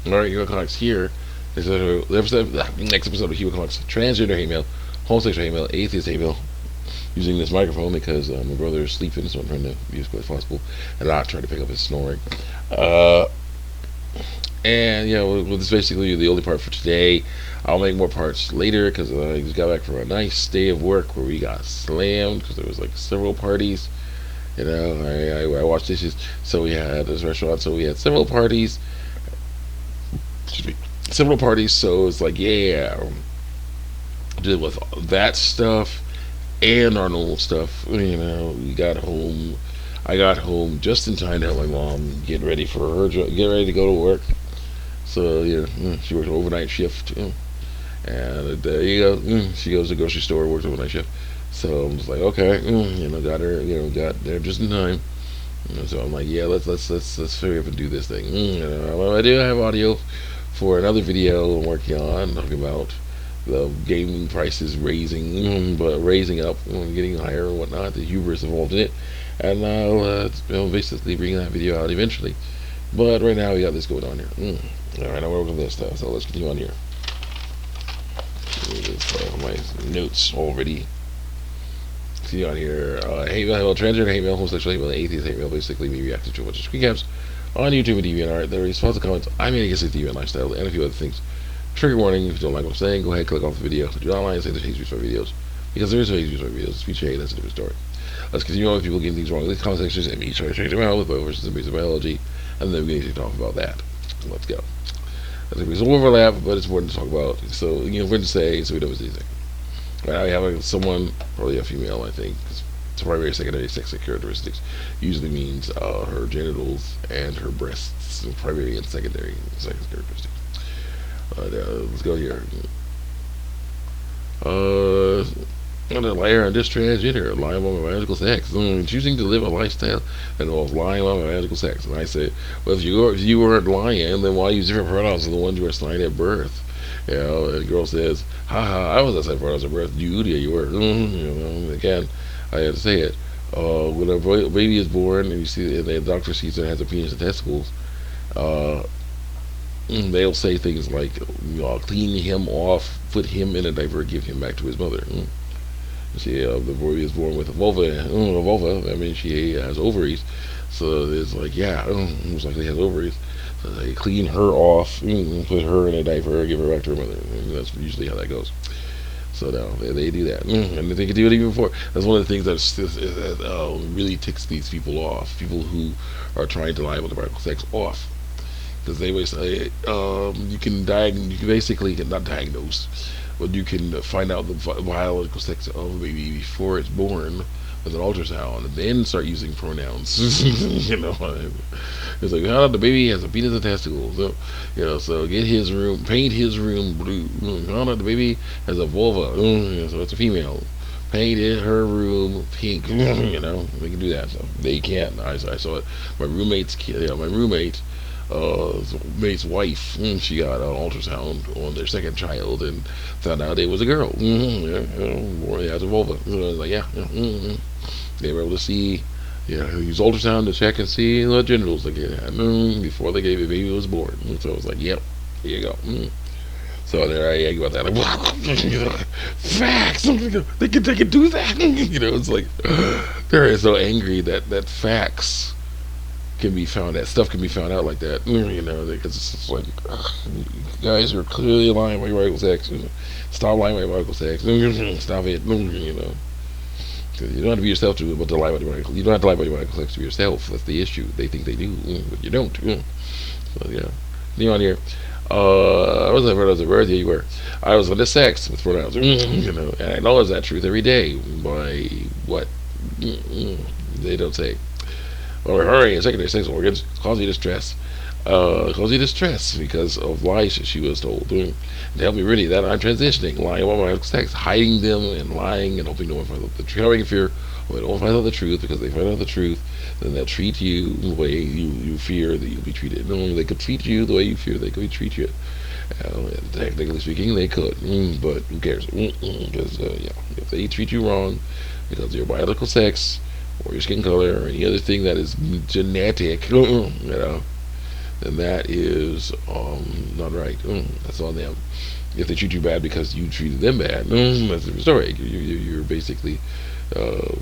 Alright, Human Comics here. Next episode of Human Comics. Transgender hate mail, homosexual hate mail, atheist hate mail. Using this microphone because my brother is sleeping, so I'm trying to be as quick as possible and not try to pick up his snoring. Uh, and yeah, well, this is basically the only part for today. I'll make more parts later because I just got back from a nice day of work where we got slammed because there was like several parties. You know, I washed dishes, so we had this restaurant, so we had several parties. Excuse me, several parties. So it's like, yeah, deal with that stuff and our normal stuff. You know, we got home. I got home just in time to help my mom get ready for get ready to go to work. So yeah, she works an overnight shift, and there you go. She goes to the grocery store, works overnight shift. So I'm just like, okay, got her, got there just in time. So I'm like, yeah, let's hurry up and do this thing. I do have audio for another video I'm working on talking about the gaming prices raising, but raising up, getting higher and whatnot. The hubris involved in it, and I'll basically bring that video out eventually. But right now we got this going on here. All right, I'll work on this stuff. So let's continue on here. My notes already. See on here, hate mail, transgender hate mail, homosexual hate mail, atheist hate mail. Basically, me reacting to a bunch of screen caps on YouTube and DeviantArt. There are responsive comments I made against the deviant lifestyle and a few other things. Trigger warning: if you don't like what I'm saying, go ahead, click off the video. Do not lie and say there's hate speech for videos, because there is no hate speech for videos. Speech hate, that's a different story. Let's continue on with people getting things wrong in these comment sections and me trying to change them out with my versus and basic biology, and then we need to talk about that. Let's go. There's going to be some overlap, but it's important to talk about. So, we're to say, so we don't miss anything. Right now, we have someone, probably a female, I think, because primary, secondary sex characteristics usually means her genitals and her breasts, primary and secondary sex characteristics. Let's go here. Another layer on this transgender, lying about my biological sex. Choosing to live a lifestyle that involves lying about my biological sex. And I said, well, if you weren't lying, then why use different pronouns than the ones you were assigned at birth? And the girl says, haha, I was assigned pronouns at birth. Dude, yeah, you were. Again, I had to say it. When a baby is born and you see, and the doctor sees it has a penis and testicles, they'll say things like, clean him off, put him in a diaper, give him back to his mother. See, the baby is born with a vulva. That means she has ovaries. So it's like, yeah, it's like they has ovaries. So they clean her off, put her in a diaper, give her back to her mother. That's usually how that goes. So now they do that, and they can do it even before. That's one of the things that really ticks these people off. People who are trying to lie about the biological sex off, because they always say you can basically not diagnose, but you can find out the biological sex of a baby before it's born with an ultrasound, and then start using pronouns. It's like, the baby has a penis and testicles. So, so get his room, paint his room blue. The baby has a vulva. So it's a female. Painted her room pink. They can do that. So they can't. I saw it. My roommate's mate's wife, she got an ultrasound on their second child and found out it was a girl. It has a vulva. So I was like, they were able to see, use ultrasound to check and see the genitals again before the baby was born. So I was like, yep, here you go. So there I about that. Like, facts. They can do that. It's like they're so angry that facts can be found. That stuff can be found out like that. Because it's just like, you guys are clearly lying about your biological sex. Stop lying about your biological sex. Stop it. You don't have to be yourself to but to lie about your biological. You don't have to lie about your biological sex to yourself. That's the issue. They think they do, but you don't. So yeah, continue on here. I wasn't pronouns at birth. Yeah, you were. I was on the sex with pronouns. And I acknowledge that truth every day by what they don't say. Or hurry, secondary sex organs cause you distress. Because of lies she was told. To help me really that I'm transitioning, lying about my sex, hiding them and lying and hoping no one finds out the truth. Having fear when they don't find out the truth, because they find out the truth, then they'll treat you the way you fear that you'll be treated. They could treat you the way you fear they could treat you. Technically speaking, they could, but who cares? Because if they treat you wrong because of your biological sex or your skin color or any other thing that is genetic, then that is not right. That's on them. If they treat you bad because you treated them bad, that's a different story. You're basically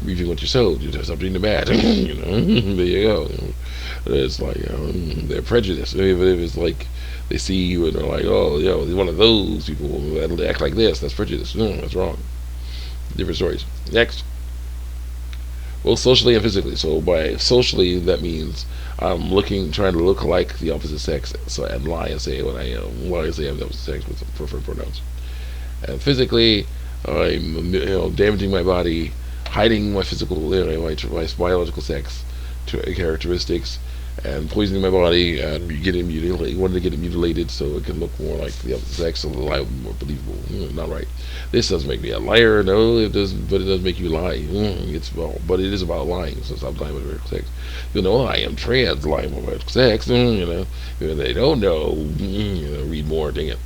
reaping what you sowed. You do something to bad. There you go. It's like they're prejudiced. Even if it's like they see you and they're like, oh, he's one of those people that act like this. That's prejudice. That's wrong. Different stories. Next. Both socially and physically. So by socially, that means I'm trying to look like the opposite sex, so and lie and say what I am, lie and say I'm the opposite sex with preferred pronouns. And physically, I'm damaging my body, hiding my physical, my biological sex characteristics, and poisoning my body and wanting to get it mutilated so it can look more like the opposite sex, so the lie will be more believable. Not right. This doesn't make me a liar, no, it doesn't. But it does make you lie. But it is about lying. So stop lying about sex. I am trans, lying about sex. If they don't know, read more. Dang it.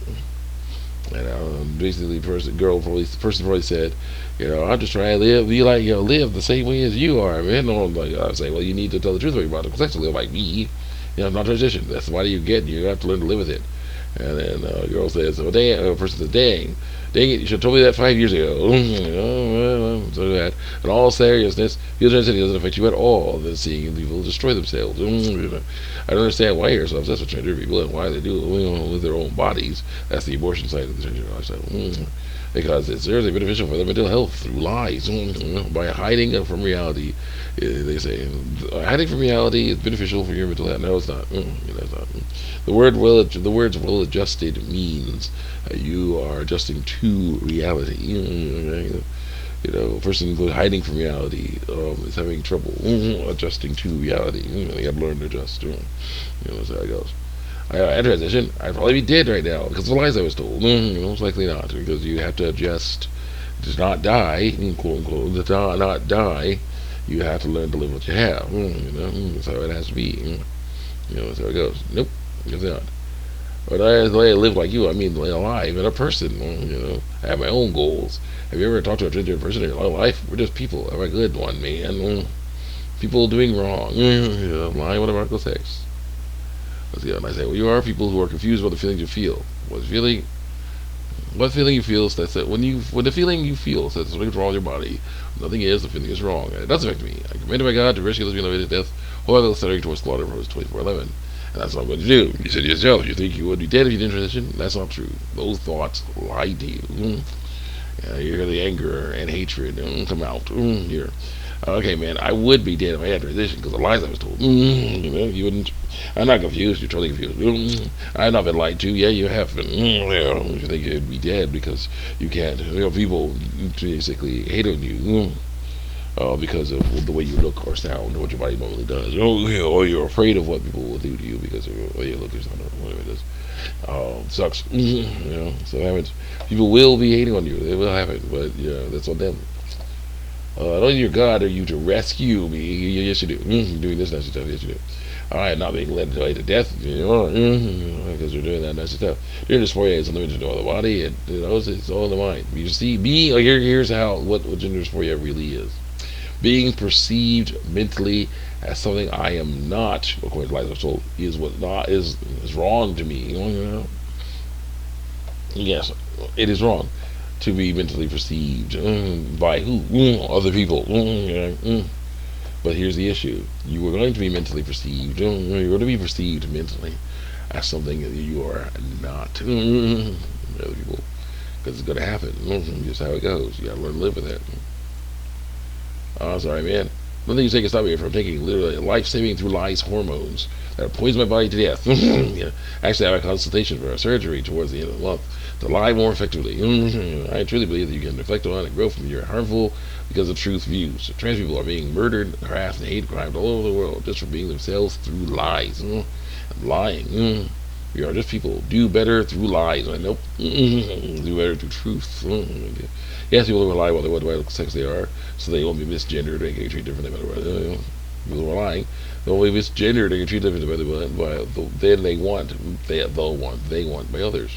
And basically, person probably said, I'm just trying to live the same way as you are, man. I say, well, you need to tell the truth about your biological sex to live like me. Not transition. That's why you have to learn to live with it. And then a girl says, oh, dang, a person says, dang it, you should have told me that 5 years ago. So that, in all seriousness, fetal transitioning doesn't affect you at all. Than seeing people destroy themselves. I don't understand why you're so obsessed with transgender people and why they do it with their own bodies. That's the abortion side of the transgender lifestyle. Because it's seriously beneficial for their mental health through lies. By hiding from reality, they say hiding from reality is beneficial for your mental health. No, it's not. It's not. The words well-adjusted means you are adjusting to reality. A person hiding from reality is having trouble adjusting to reality. They have to learn to adjust. That's how it goes. I transition, I'd probably be dead right now because of the lies I was told. Most likely not, because you have to adjust to not die, quote unquote, to not die. You have to learn to live what you have. That's how it has to be. That's how it goes. Nope, it's not. But I live like you. I mean, alive and a person. I have my own goals. Have you ever talked to a transgender person in your life? We're just people. I'm a good one, man. People doing wrong. Lying with a medical sex. And I say, well, you are people who are confused about the feelings you feel. What feeling you feel says that when the feeling you feel says something's wrong with your body, nothing is, the feeling is wrong. And it does affect me. I commanded by God to rescue lesbian lady to death, whoever studying towards slaughter for 24/11. And that's what I'm going to do. You said to yourself, you think you would be dead if you didn't transition? That's not true. Those thoughts lie to you. You hear the anger and hatred come out here. Okay, man, I would be dead if I had transition because the lies I was told. You wouldn't. I'm not confused. You're totally confused. I've not been lied to. Yeah, you have been. You think you'd be dead because you can't. People basically hate on you because of the way you look or sound or what your body normally does. Or you're afraid of what people will do to you because of the way you look or sound or whatever it is. Sucks. So it happens. People will be hating on you. It will happen, but that's on them. I don't need your God or you to rescue me. Yes, you do. Doing this nasty stuff. Yes, you do. I am not being led to death, because you're doing that nasty stuff. Gender dysphoria is unlimited to all the body. It's all in the mind. You see, here's what gender dysphoria really is. Being perceived mentally as something I am not, according to lies I've told, is wrong to me. Yes, it is wrong to be mentally perceived by who? Other people. But here's the issue: you are going to be mentally perceived. You're going to be perceived mentally as something that you are not. Other people, because it's going to happen. Just how it goes. You got to learn to live with it. Sorry, man. Nothing you say can stop me from taking literally life-saving through lies hormones that poison my body to death. Actually, I have a consultation for a surgery towards the end of the month to lie more effectively. I truly believe that you can reflect on and grow from your harmful because of truth views. Trans people are being murdered, harassed, and hate crimes all over the world just for being themselves through lies. Lying. We are just people. Do better through lies. Nope. Do better through truth. Yes, people will lie about what sex they are, so they won't be misgendered. They can treat differently. People who are lying, they won't be misgendered. They can treat differently. Then they want by others.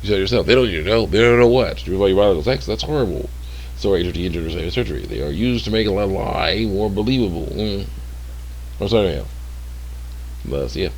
You said yourself, they don't even know. They don't know what. To about your biological sex, that's horrible. Sorry, transgender surgery. They are used to make a lie more believable. I'm sorry, ma'am. So yeah,